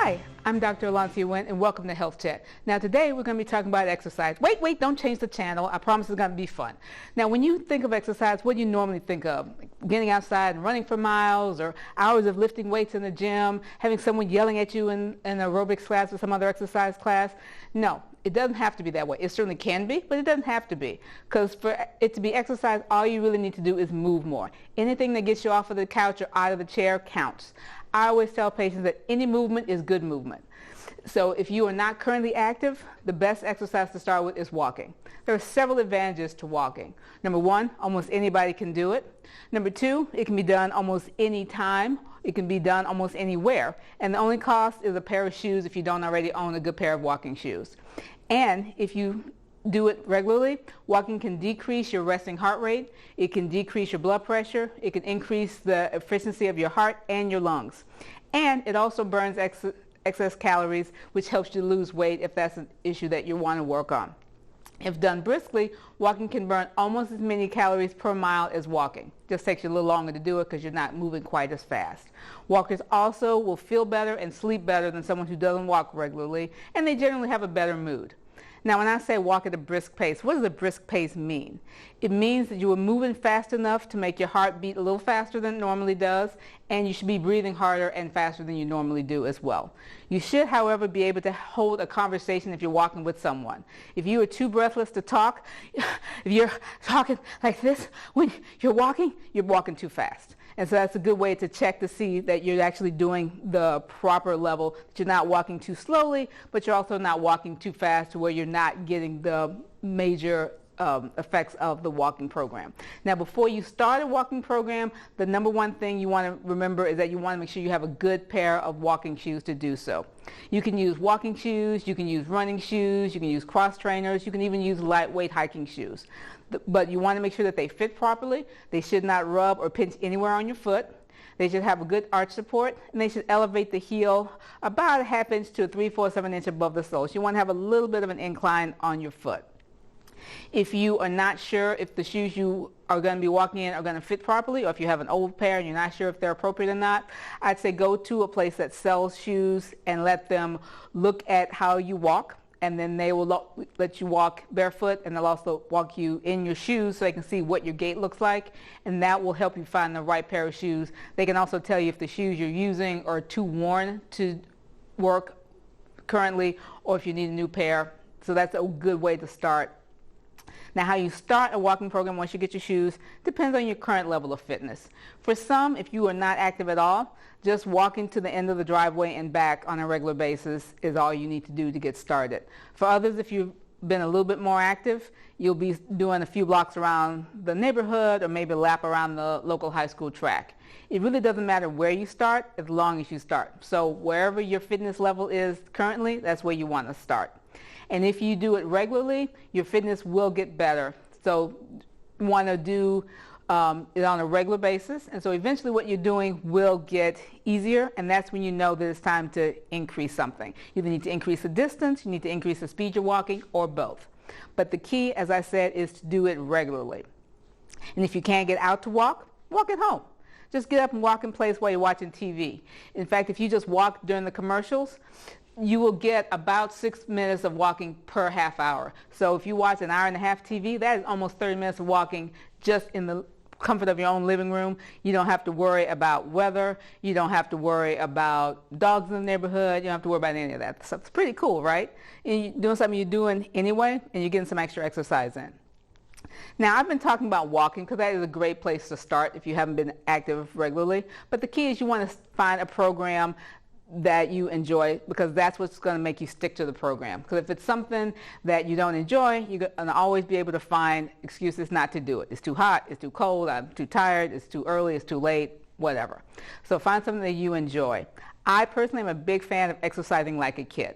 Hi, I'm Dr. Wynn, and welcome to Health Chat. Now today we're going to be talking about exercise. Wait, don't change the channel. I promise it's going to be fun. Now when you think of exercise, what do you normally think of? Like getting outside and running for miles, or hours of lifting weights in the gym, having someone yelling at you in an aerobics class or some other exercise class? No, it doesn't have to be that way. It certainly can be, but it doesn't have to be. Because for it to be exercise, all you really need to do is move more. Anything that gets you off of the couch or out of the chair counts. I always tell patients that any movement is good movement. So if you are not currently active, the best exercise to start with is walking. There are several advantages to walking. Number one, almost anybody can do it. Number two, it can be done almost any time. It can be done almost anywhere. And the only cost is a pair of shoes if you don't already own a good pair of walking shoes. And if you do it regularly, walking can decrease your resting heart rate, it can decrease your blood pressure, it can increase the efficiency of your heart and your lungs. And it also burns excess calories, which helps you lose weight if that's an issue that you want to work on. If done briskly, walking can burn almost as many calories per mile as walking. Just takes you a little longer to do it because you're not moving quite as fast. Walkers also will feel better and sleep better than someone who doesn't walk regularly, and they generally have a better mood. Now, when I say walk at a brisk pace, what does a brisk pace mean? It means that you are moving fast enough to make your heart beat a little faster than it normally does, and you should be breathing harder and faster than you normally do as well. You should, however, be able to hold a conversation if you're walking with someone. If you are too breathless to talk, if you're talking like this when you're walking too fast. And so that's a good way to check to see that you're actually doing the proper level, that you're not walking too slowly, but you're also not walking too fast to where you're not getting the major effects of the walking program. Now, before you start a walking program, the number one thing you want to remember is that you want to make sure you have a good pair of walking shoes to do so. You can use walking shoes, you can use running shoes, you can use cross trainers, you can even use lightweight hiking shoes. But you want to make sure that they fit properly. They should not rub or pinch anywhere on your foot. They should have a good arch support, and they should elevate the heel about a ½ inch to 3/4 of an inch above the sole. So you want to have a little bit of an incline on your foot. If you are not sure if the shoes you are going to be walking in are going to fit properly, or if you have an old pair and you're not sure if they're appropriate or not, I'd say go to a place that sells shoes and let them look at how you walk. And then they will let you walk barefoot, and they'll also walk you in your shoes so they can see what your gait looks like, and that will help you find the right pair of shoes. They can also tell you if the shoes you're using are too worn to work currently, or if you need a new pair. So that's a good way to start. Now, how you start a walking program once you get your shoes depends on your current level of fitness. For some, if you are not active at all, just walking to the end of the driveway and back on a regular basis is all you need to do to get started. For others, if you've been a little bit more active, you'll be doing a few blocks around the neighborhood or maybe a lap around the local high school track. It really doesn't matter where you start as long as you start. So wherever your fitness level is currently, that's where you want to start. And if you do it regularly, your fitness will get better. So you want to do it on a regular basis. And so eventually what you're doing will get easier, and that's when you know that it's time to increase something. You either need to increase the distance, you need to increase the speed you're walking, or both. But the key, as I said, is to do it regularly. And if you can't get out to walk at home. Just get up and walk in place while you're watching TV. In fact, if you just walk during the commercials, you will get about 6 minutes of walking per half hour. So if you watch an hour and a half TV, that is almost 30 minutes of walking just in the comfort of your own living room. You don't have to worry about weather. You don't have to worry about dogs in the neighborhood. You don't have to worry about any of that. So it's pretty cool, right? And you're doing something you're doing anyway, and you're getting some extra exercise in. Now, I've been talking about walking because that is a great place to start if you haven't been active regularly. But the key is you want to find a program that you enjoy, because that's what's going to make you stick to the program. Because if it's something that you don't enjoy, you're going to always be able to find excuses not to do it. It's too hot, it's too cold, I'm too tired, it's too early, it's too late, whatever. So find something that you enjoy. I personally am a big fan of exercising like a kid.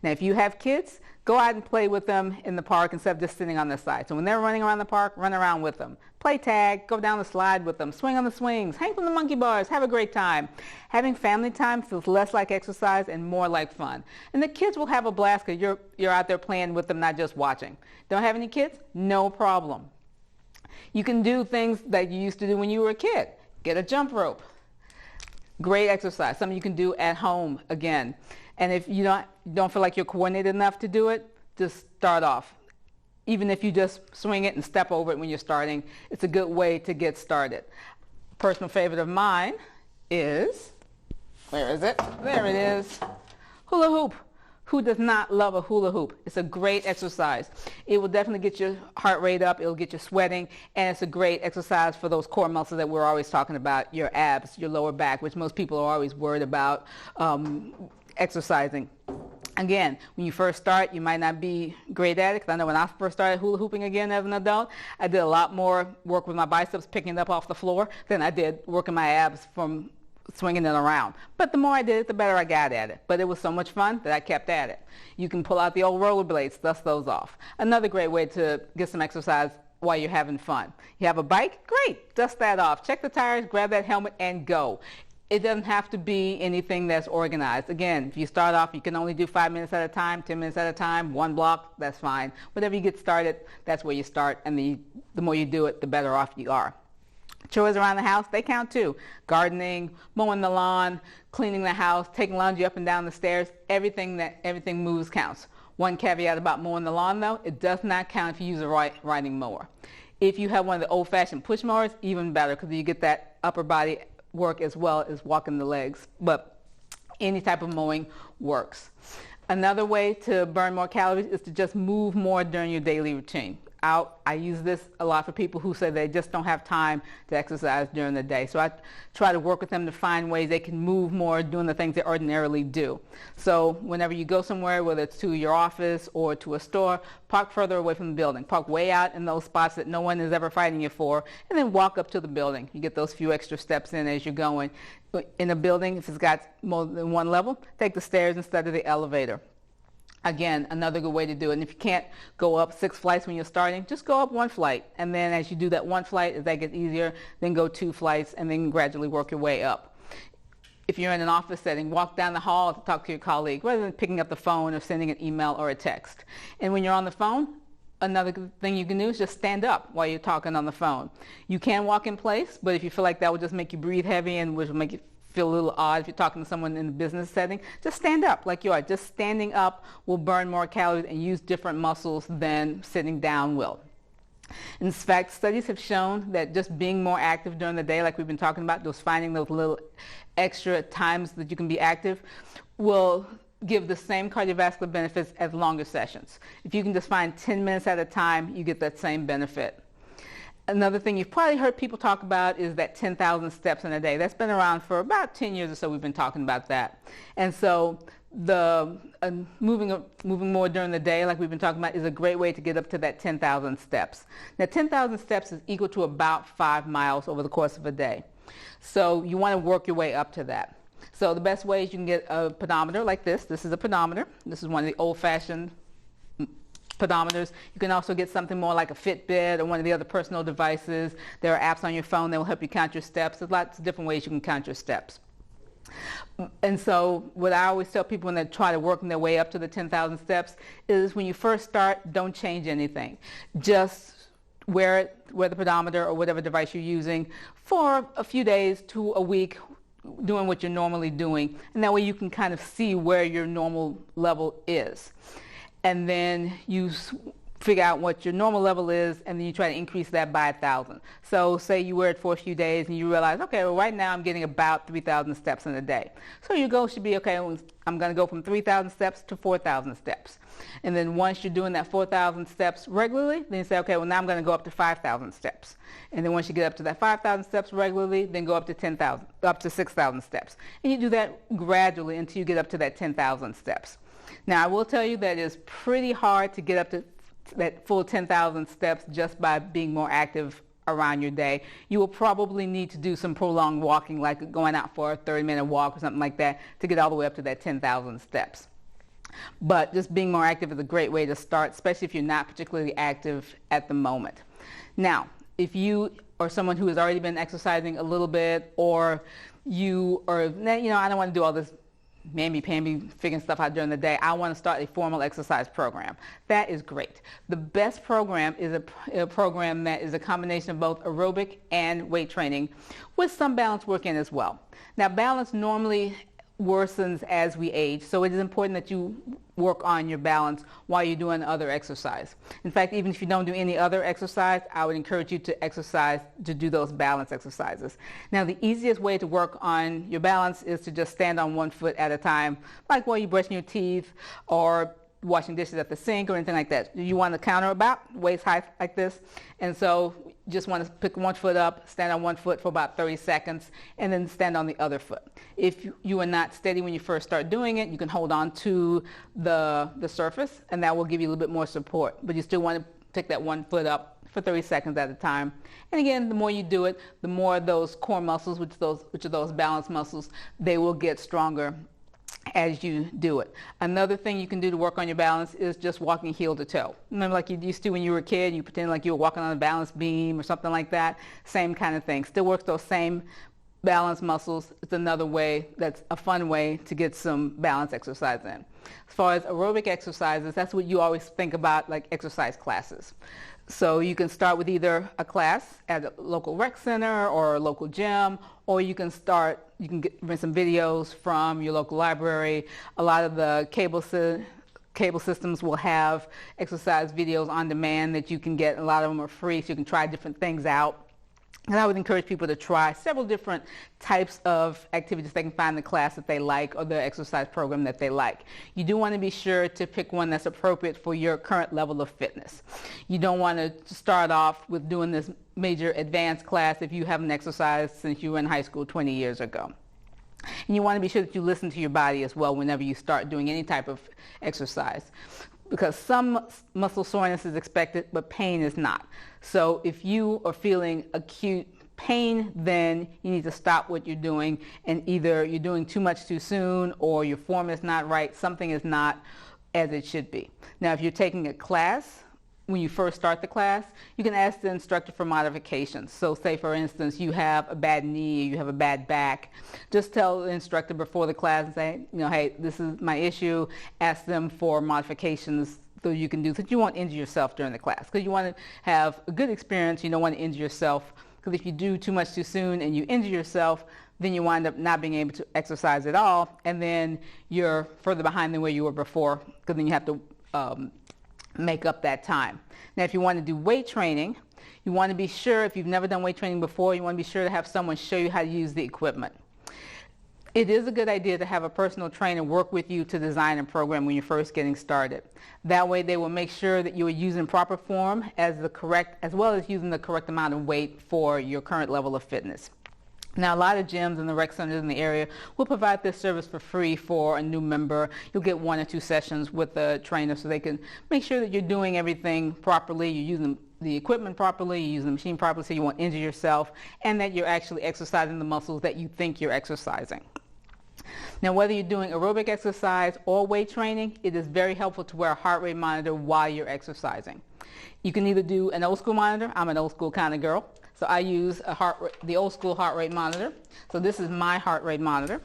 Now, if you have kids, go out and play with them in the park instead of just sitting on the side. So when they're running around the park, run around with them. Play tag, go down the slide with them, swing on the swings, hang from the monkey bars, have a great time. Having family time feels less like exercise and more like fun. And the kids will have a blast because you're out there playing with them, not just watching. Don't have any kids? No problem. You can do things that you used to do when you were a kid. Get a jump rope. Great exercise, something you can do at home again. And if you don't feel like you're coordinated enough to do it, just start off. Even if you just swing it and step over it when you're starting, it's a good way to get started. Personal favorite of mine is, where is it? There it is. Hula hoop. Who does not love a hula hoop? It's a great exercise. It will definitely get your heart rate up. It'll get you sweating. And it's a great exercise for those core muscles that we're always talking about, your abs, your lower back, which most people are always worried about exercising. Again, when you first start, you might not be great at it, because I know when I first started hula hooping again as an adult, I did a lot more work with my biceps picking it up off the floor than I did working my abs from swinging it around. But the more I did it, the better I got at it. But it was so much fun that I kept at it. You can pull out the old rollerblades, dust those off. Another great way to get some exercise while you're having fun. You have a bike? Great, dust that off. Check the tires, grab that helmet, and go. It doesn't have to be anything that's organized. Again, if you start off, you can only do 5 minutes at a time, 10 minutes at a time, one block, that's fine. Whatever you get started, that's where you start, and the more you do it, the better off you are. Chores around the house, they count too. Gardening, mowing the lawn, cleaning the house, taking laundry up and down the stairs, everything moves counts. One caveat about mowing the lawn though, it does not count if you use a riding mower. If you have one of the old-fashioned push mowers, even better, because you get that upper body work as well as walking the legs, but any type of mowing works. Another way to burn more calories is to just move more during your daily routine. I use this a lot for people who say they just don't have time to exercise during the day. So I try to work with them to find ways they can move more doing the things they ordinarily do. So whenever you go somewhere, whether it's to your office or to a store, park further away from the building. Park way out in those spots that no one is ever fighting you for, and then walk up to the building. You get those few extra steps in as you're going. In a building, if it's got more than one level, take the stairs instead of the elevator. Again, another good way to do it. And if you can't go up 6 flights when you're starting, just go up 1 flight. And then as you do that 1 flight, as that gets easier, then go 2 flights and then gradually work your way up. If you're in an office setting, walk down the hall to talk to your colleague rather than picking up the phone or sending an email or a text. And when you're on the phone, another thing you can do is just stand up while you're talking on the phone. You can walk in place, but if you feel like that will just make you breathe heavy and which will make you feel a little odd if you're talking to someone in a business setting, just stand up like you are. Just standing up will burn more calories and use different muscles than sitting down will. In fact, studies have shown that just being more active during the day, like we've been talking about, just finding those little extra times that you can be active, will give the same cardiovascular benefits as longer sessions. If you can just find 10 minutes at a time, you get that same benefit. Another thing you've probably heard people talk about is that 10,000 steps in a day. That's been around for about 10 years or so. We've been talking about that. And so the moving more during the day, like we've been talking about, is a great way to get up to that 10,000 steps. Now, 10,000 steps is equal to about 5 miles over the course of a day. So you want to work your way up to that. So the best way is you can get a pedometer like this. This is a pedometer. This is one of the old-fashioned pedometers. You can also get something more like a Fitbit or one of the other personal devices. There are apps on your phone that will help you count your steps. There's lots of different ways you can count your steps. And so what I always tell people when they try to work their way up to the 10,000 steps is when you first start, don't change anything. Just wear the pedometer or whatever device you're using for a few days to a week, doing what you're normally doing. And that way you can kind of see where your normal level is. And then you figure out what your normal level is, and then you try to increase that by 1,000. So say you wear it for a few days, and you realize, okay, well, right now I'm getting about 3,000 steps in a day. So your goal should be, okay, well, I'm going to go from 3,000 steps to 4,000 steps. And then once you're doing that 4,000 steps regularly, then you say, okay, well, now I'm going to go up to 5,000 steps. And then once you get up to that 5,000 steps regularly, then go up to 10,000, up to 6,000 steps. And you do that gradually until you get up to that 10,000 steps. Now, I will tell you that it's pretty hard to get up to that full 10,000 steps just by being more active around your day. You will probably need to do some prolonged walking, like going out for a 30-minute walk or something like that, to get all the way up to that 10,000 steps. But just being more active is a great way to start, especially if you're not particularly active at the moment. Now, if you are someone who has already been exercising a little bit, or you are, I don't want to do all this mamby-pamby figuring stuff out during the day. I want to start a formal exercise program. That is great. The best program is a program that is a combination of both aerobic and weight training with some balance work in as well. Now, balance normally worsens as we age. So it is important that you work on your balance while you're doing other exercise. In fact, even if you don't do any other exercise, I would encourage you to exercise, to do those balance exercises. Now, the easiest way to work on your balance is to just stand on one foot at a time, like while you're brushing your teeth or washing dishes at the sink or anything like that. You want to counter about waist height like this, and so just want to pick one foot up, stand on one foot for about 30 seconds, and then stand on the other foot. If you are not steady when you first start doing it, you can hold on to the surface, and that will give you a little bit more support. But you still want to pick that one foot up for 30 seconds at a time. And again, the more you do it, the more those core muscles, which are those balance muscles, they will get stronger as you do it. Another thing you can do to work on your balance is just walking heel to toe. Remember, like you used to when you were a kid, you pretend like you were walking on a balance beam or something like that. Same kind of thing. Still works those same balance muscles. It's another way, that's a fun way to get some balance exercise in. As far as aerobic exercises, that's what you always think about, like exercise classes. So you can start with either a class at a local rec center or a local gym, or you can rent some videos from your local library. A lot of the cable systems will have exercise videos on demand that you can get. A lot of them are free, so you can try different things out. And I would encourage people to try several different types of activities they can find in the class that they like or the exercise program that they like. You do want to be sure to pick one that's appropriate for your current level of fitness. You don't want to start off with doing this major advanced class if you haven't exercised since you were in high school 20 years ago. And you want to be sure that you listen to your body as well whenever you start doing any type of exercise, because some muscle soreness is expected, but pain is not. So if you are feeling acute pain, then you need to stop what you're doing, and either you're doing too much too soon or your form is not right, something is not as it should be. Now, if you're taking a class, when you first start the class, you can ask the instructor for modifications. So say, for instance, you have a bad knee, you have a bad back. Just tell the instructor before the class and say, hey, this is my issue. Ask them for modifications so you can do, so you won't injure yourself during the class. Because you want to have a good experience, you don't want to injure yourself. Because if you do too much too soon and you injure yourself, then you wind up not being able to exercise at all, and then you're further behind than where you were before, because then you have to make up that time. Now, if you want to do weight training, you want to be sure, if you've never done weight training before, you want to be sure to have someone show you how to use the equipment. It is a good idea to have a personal trainer work with you to design a program when you're first getting started. That way they will make sure that you are using proper form as well as using the correct amount of weight for your current level of fitness. Now, a lot of gyms and the rec centers in the area will provide this service for free for a new member. You'll get 1 or 2 sessions with a trainer so they can make sure that you're doing everything properly, you're using the equipment properly, you're using the machine properly so you won't injure yourself, and that you're actually exercising the muscles that you think you're exercising. Now, whether you're doing aerobic exercise or weight training, it is very helpful to wear a heart rate monitor while you're exercising. You can either do an old school monitor. I'm an old school kind of girl. So I use the old school heart rate monitor. So this is my heart rate monitor.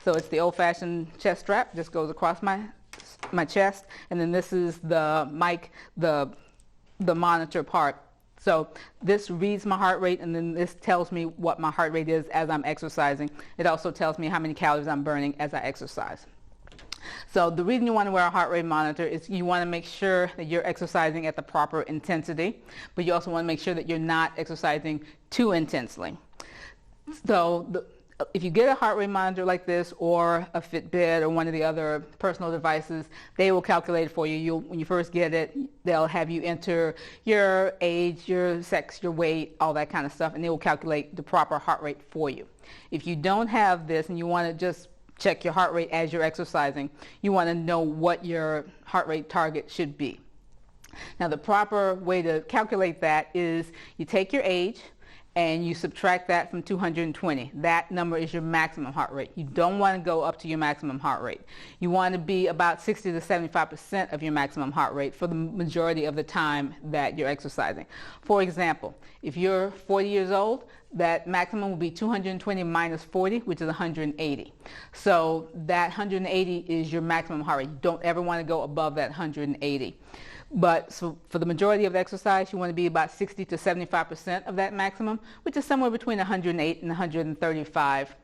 So it's the old-fashioned chest strap, just goes across my chest, and then this is the mic, the monitor part. So this reads my heart rate, and then this tells me what my heart rate is as I'm exercising. It also tells me how many calories I'm burning as I exercise. So the reason you want to wear a heart rate monitor is you want to make sure that you're exercising at the proper intensity, but you also want to make sure that you're not exercising too intensely. So if you get a heart rate monitor like this or a Fitbit or one of the other personal devices, they will calculate it for you. When you first get it, they'll have you enter your age, your sex, your weight, all that kind of stuff, and they will calculate the proper heart rate for you. If you don't have this and you want to just check your heart rate as you're exercising, you want to know what your heart rate target should be. Now, the proper way to calculate that is you take your age and you subtract that from 220. That number is your maximum heart rate. You don't want to go up to your maximum heart rate. You want to be about 60 to 75% of your maximum heart rate for the majority of the time that you're exercising. For example, if you're 40 years old, that maximum will be 220 minus 40, which is 180. So that 180 is your maximum heart rate. You don't ever want to go above that 180. But so for the majority of the exercise, you want to be about 60 to 75% of that maximum, which is somewhere between 108 and 135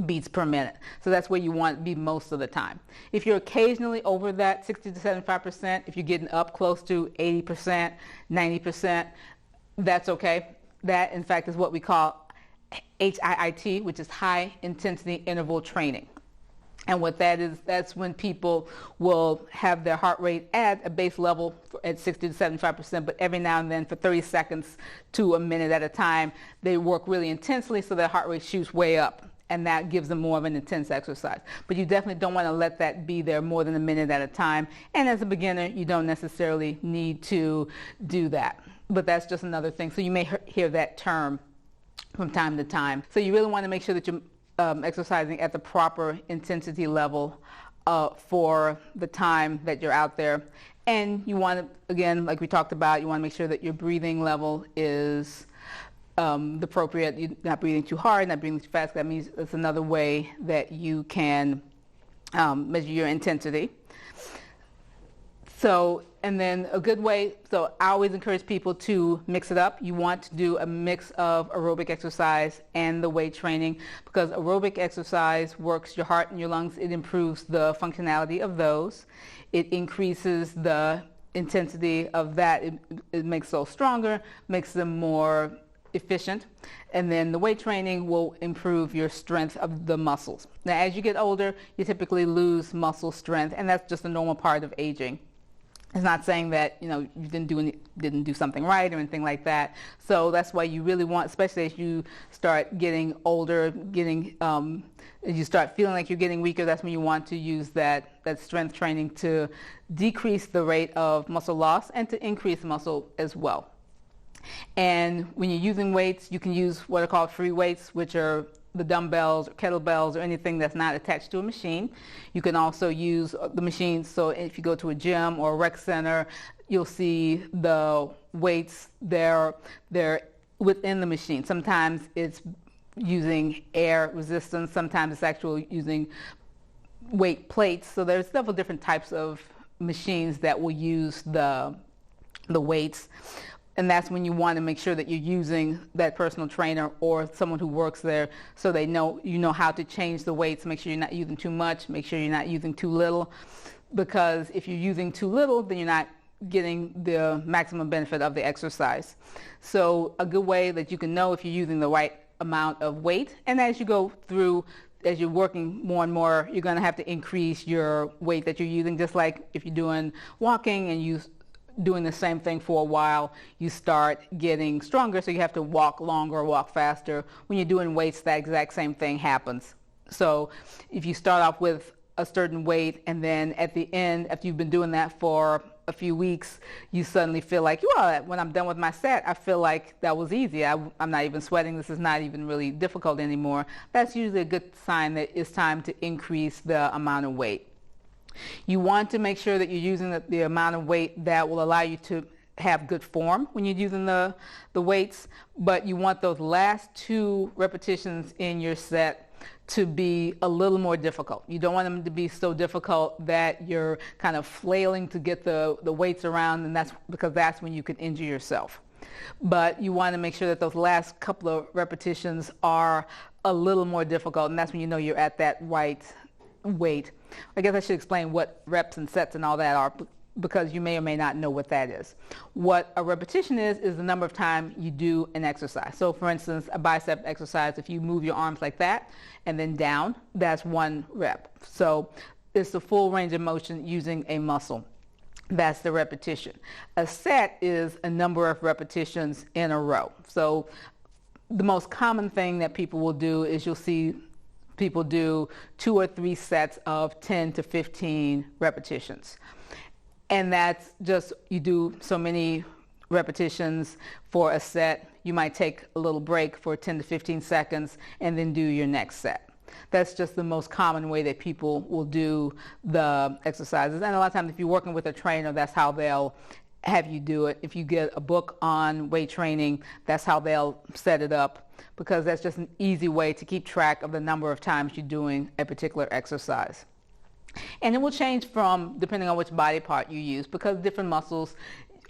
beats per minute. So that's where you want to be most of the time. If you're occasionally over that 60 to 75%, if you're getting up close to 80%, 90%, that's okay. That, in fact, is what we call HIIT, which is high intensity interval training. And what that is, that's when people will have their heart rate at a base level at 60 to 75%, but every now and then for 30 seconds to a minute at a time, they work really intensely so their heart rate shoots way up. And that gives them more of an intense exercise. But you definitely don't want to let that be there more than a minute at a time. And as a beginner, you don't necessarily need to do that. But that's just another thing. So you may hear that term from time to time. So you really want to make sure that you're exercising at the proper intensity level for the time that you're out there. And you want to, again, like we talked about, you want to make sure that your breathing level is the appropriate. You're not breathing too hard, not breathing too fast. That means it's another way that you can measure your intensity. So, and then a good way, so I always encourage people to mix it up. You want to do a mix of aerobic exercise and the weight training, because aerobic exercise works your heart and your lungs. It improves the functionality of those. It increases the intensity of that. It makes those stronger, makes them more efficient. And then the weight training will improve your strength of the muscles. Now, as you get older, you typically lose muscle strength, and that's just a normal part of aging. It's not saying that, you know, you didn't do something right or anything like that. So that's why you really want, especially as you start getting older, as you start feeling like you're getting weaker, that's when you want to use that strength training to decrease the rate of muscle loss and to increase muscle as well. And when you're using weights, you can use what are called free weights, which are the dumbbells or kettlebells or anything that's not attached to a machine. You can also use the machines. So if you go to a gym or a rec center, you'll see the weights they're within the machine. Sometimes it's using air resistance. Sometimes it's actually using weight plates. So there's several different types of machines that will use the weights. And that's when you want to make sure that you're using that personal trainer or someone who works there so they know, you know how to change the weights, make sure you're not using too much, make sure you're not using too little, because if you're using too little, then you're not getting the maximum benefit of the exercise. So a good way that you can know if you're using the right amount of weight, and as you go through, as you're working more and more, you're going to have to increase your weight that you're using, just like if you're doing walking and you doing the same thing for a while, you start getting stronger, so you have to walk longer or walk faster. When you're doing weights, that exact same thing happens. So if you start off with a certain weight and then at the end, after you've been doing that for a few weeks, you suddenly feel like, well, when I'm done with my set, I feel like that was easy. I'm not even sweating. This is not even really difficult anymore. That's usually a good sign that it's time to increase the amount of weight. You want to make sure that you're using the amount of weight that will allow you to have good form when you're using the weights, but you want those last 2 repetitions in your set to be a little more difficult. You don't want them to be so difficult that you're kind of flailing to get the weights around, and that's because that's when you can injure yourself. But you want to make sure that those last couple of repetitions are a little more difficult, and that's when you know you're at that right weight. I guess I should explain what reps and sets and all that are, because you may or may not know what that is. What a repetition is the number of times you do an exercise. So for instance, a bicep exercise, if you move your arms like that and then down, that's 1 rep. So it's the full range of motion using a muscle. That's the repetition. A set is a number of repetitions in a row. So the most common thing that people will do is you'll see people do 2 or 3 sets of 10 to 15 repetitions. And that's just, you do so many repetitions for a set. You might take a little break for 10 to 15 seconds and then do your next set. That's just the most common way that people will do the exercises. And a lot of times if you're working with a trainer, that's how they'll have you do it. If you get a book on weight training, that's how they'll set it up, because that's just an easy way to keep track of the number of times you're doing a particular exercise. And it will change from depending on which body part you use, because different muscles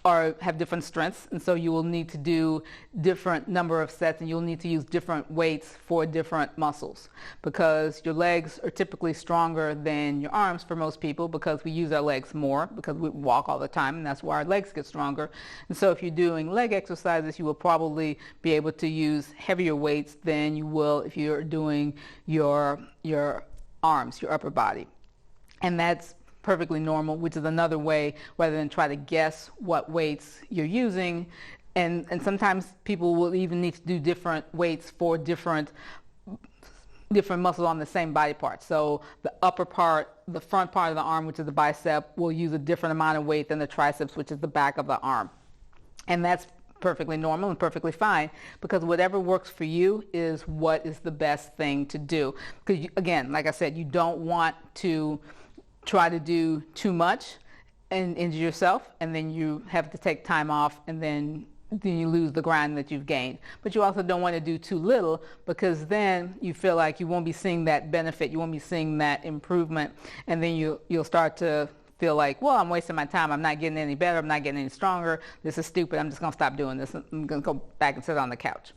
have different strengths, and so you will need to do different number of sets, and you'll need to use different weights for different muscles, because your legs are typically stronger than your arms for most people, because we use our legs more because we walk all the time, and that's why our legs get stronger. And so if you're doing leg exercises, you will probably be able to use heavier weights than you will if you're doing your arms, your upper body. And that's perfectly normal, which is another way, rather than try to guess what weights you're using. And sometimes people will even need to do different weights for different muscles on the same body part. So the upper part, the front part of the arm, which is the bicep, will use a different amount of weight than the triceps, which is the back of the arm. And that's perfectly normal and perfectly fine, because whatever works for you is what is the best thing to do. Because again, like I said, you don't want to try to do too much and injure yourself, and then you have to take time off, and then you lose the ground that you've gained. But you also don't want to do too little, because then you feel like you won't be seeing that benefit, you won't be seeing that improvement, and then you'll start to feel like, well, I'm wasting my time, I'm not getting any better, I'm not getting any stronger, this is stupid, I'm just going to stop doing this, I'm going to go back and sit on the couch.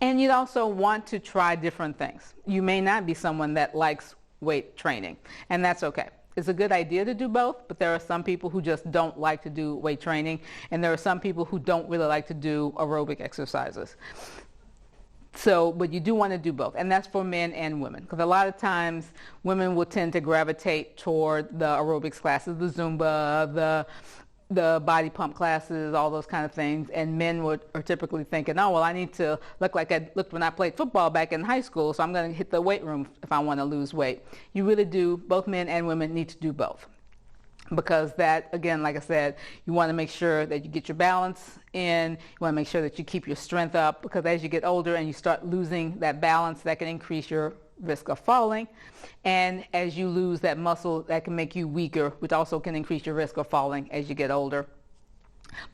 And you'd also want to try different things. You may not be someone that likes weight training, and that's okay. It's a good idea to do both, but there are some people who just don't like to do weight training, and there are some people who don't really like to do aerobic exercises. So, but you do want to do both, and that's for men and women, because a lot of times women will tend to gravitate toward the aerobics classes, the Zumba, the body pump classes, all those kind of things, and men are typically thinking, oh, well, I need to look like I looked when I played football back in high school, so I'm going to hit the weight room if I want to lose weight. You really do, both men and women need to do both, because that, again, like I said, you want to make sure that you get your balance in, you want to make sure that you keep your strength up, because as you get older and you start losing that balance, that can increase your risk of falling. And as you lose that muscle, that can make you weaker, which also can increase your risk of falling as you get older.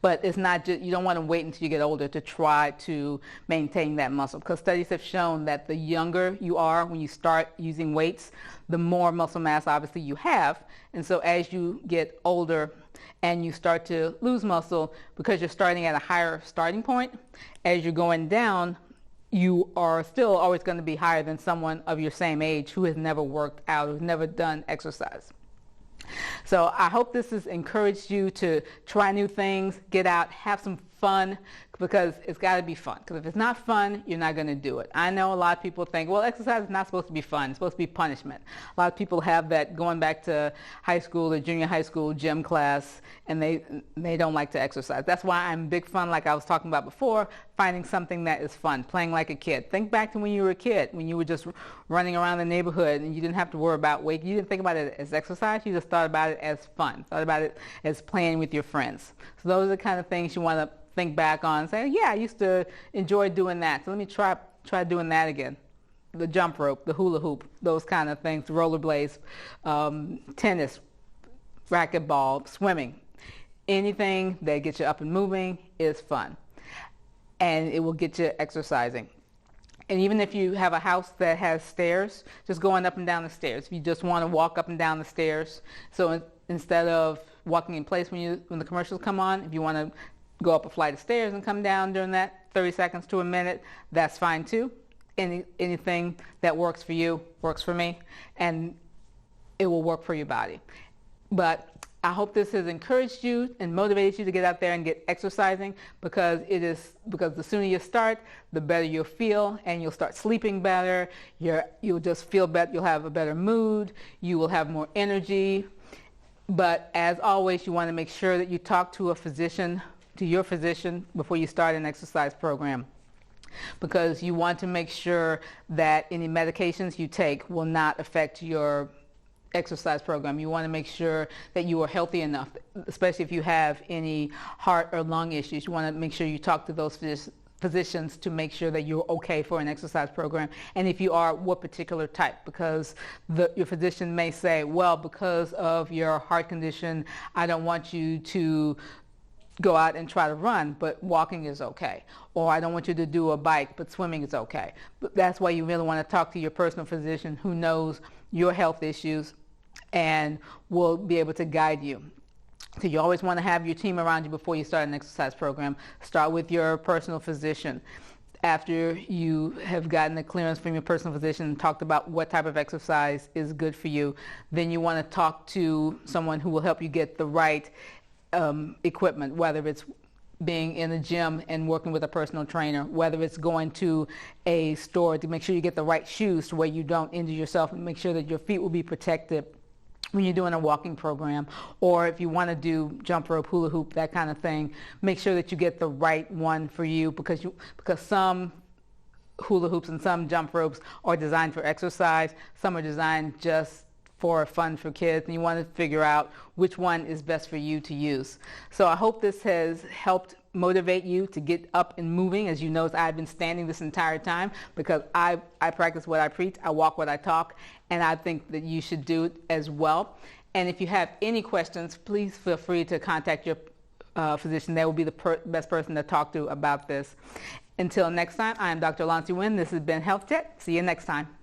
But it's not just, you don't want to wait until you get older to try to maintain that muscle, because studies have shown that the younger you are when you start using weights, the more muscle mass obviously you have. And so as you get older and you start to lose muscle, because you're starting at a higher starting point, as you're going down, you are still always going to be higher than someone of your same age who has never worked out, who's never done exercise. So I hope this has encouraged you to try new things, get out, have some fun, because it's got to be fun. Because if it's not fun, you're not going to do it. I know a lot of people think, well, exercise is not supposed to be fun. It's supposed to be punishment. A lot of people have that going back to high school or junior high school gym class, and they don't like to exercise. That's why I'm big fun, like I was talking about before, finding something that is fun, playing like a kid. Think back to when you were a kid, when you were just running around the neighborhood and you didn't have to worry about weight. You didn't think about it as exercise. You just thought about it as fun, thought about it as playing with your friends. So those are the kind of things you want to think back on and say, yeah, I used to enjoy doing that, so let me try doing that again. The jump rope, the hula hoop, those kind of things, rollerblades, tennis, racquetball, swimming. Anything that gets you up and moving is fun, and it will get you exercising. And even if you have a house that has stairs, just going up and down the stairs. If you just want to walk up and down the stairs, so instead of walking in place when the commercials come on, if you want to go up a flight of stairs and come down during that 30 seconds to a minute, that's fine too. Anything that works for you works for me, and it will work for your body. But I hope this has encouraged you and motivated you to get out there and get exercising, because the sooner you start, the better you'll feel, and you'll start sleeping better. You'll just feel better. You'll have a better mood. You will have more energy. But as always, you want to make sure that you talk to your physician before you start an exercise program, because you want to make sure that any medications you take will not affect your exercise program. You want to make sure that you are healthy enough, especially if you have any heart or lung issues. You want to make sure you talk to those physicians to make sure that you're okay for an exercise program, and if you are, what particular type, because your physician may say, well, because of your heart condition, I don't want you to go out and try to run, but walking is okay. Or I don't want you to do a bike, but swimming is okay. But that's why you really want to talk to your personal physician who knows your health issues and will be able to guide you. So you always want to have your team around you before you start an exercise program. Start with your personal physician. After you have gotten the clearance from your personal physician and talked about what type of exercise is good for you, then you want to talk to someone who will help you get the right equipment, whether it's being in the gym and working with a personal trainer, whether it's going to a store to make sure you get the right shoes to where you don't injure yourself and make sure that your feet will be protected when you're doing a walking program, or if you want to do jump rope, hula hoop, that kind of thing, make sure that you get the right one for you, because some hula hoops and some jump ropes are designed for exercise, some are designed just for fun for kids, and you want to figure out which one is best for you to use. So I hope this has helped motivate you to get up and moving. As you notice, I've been standing this entire time because I practice what I preach, I walk what I talk, and I think that you should do it as well. And if you have any questions, please feel free to contact your physician. They will be the best person to talk to about this. Until next time, I am Dr. Wynn. This has been Health Chat. See you next time.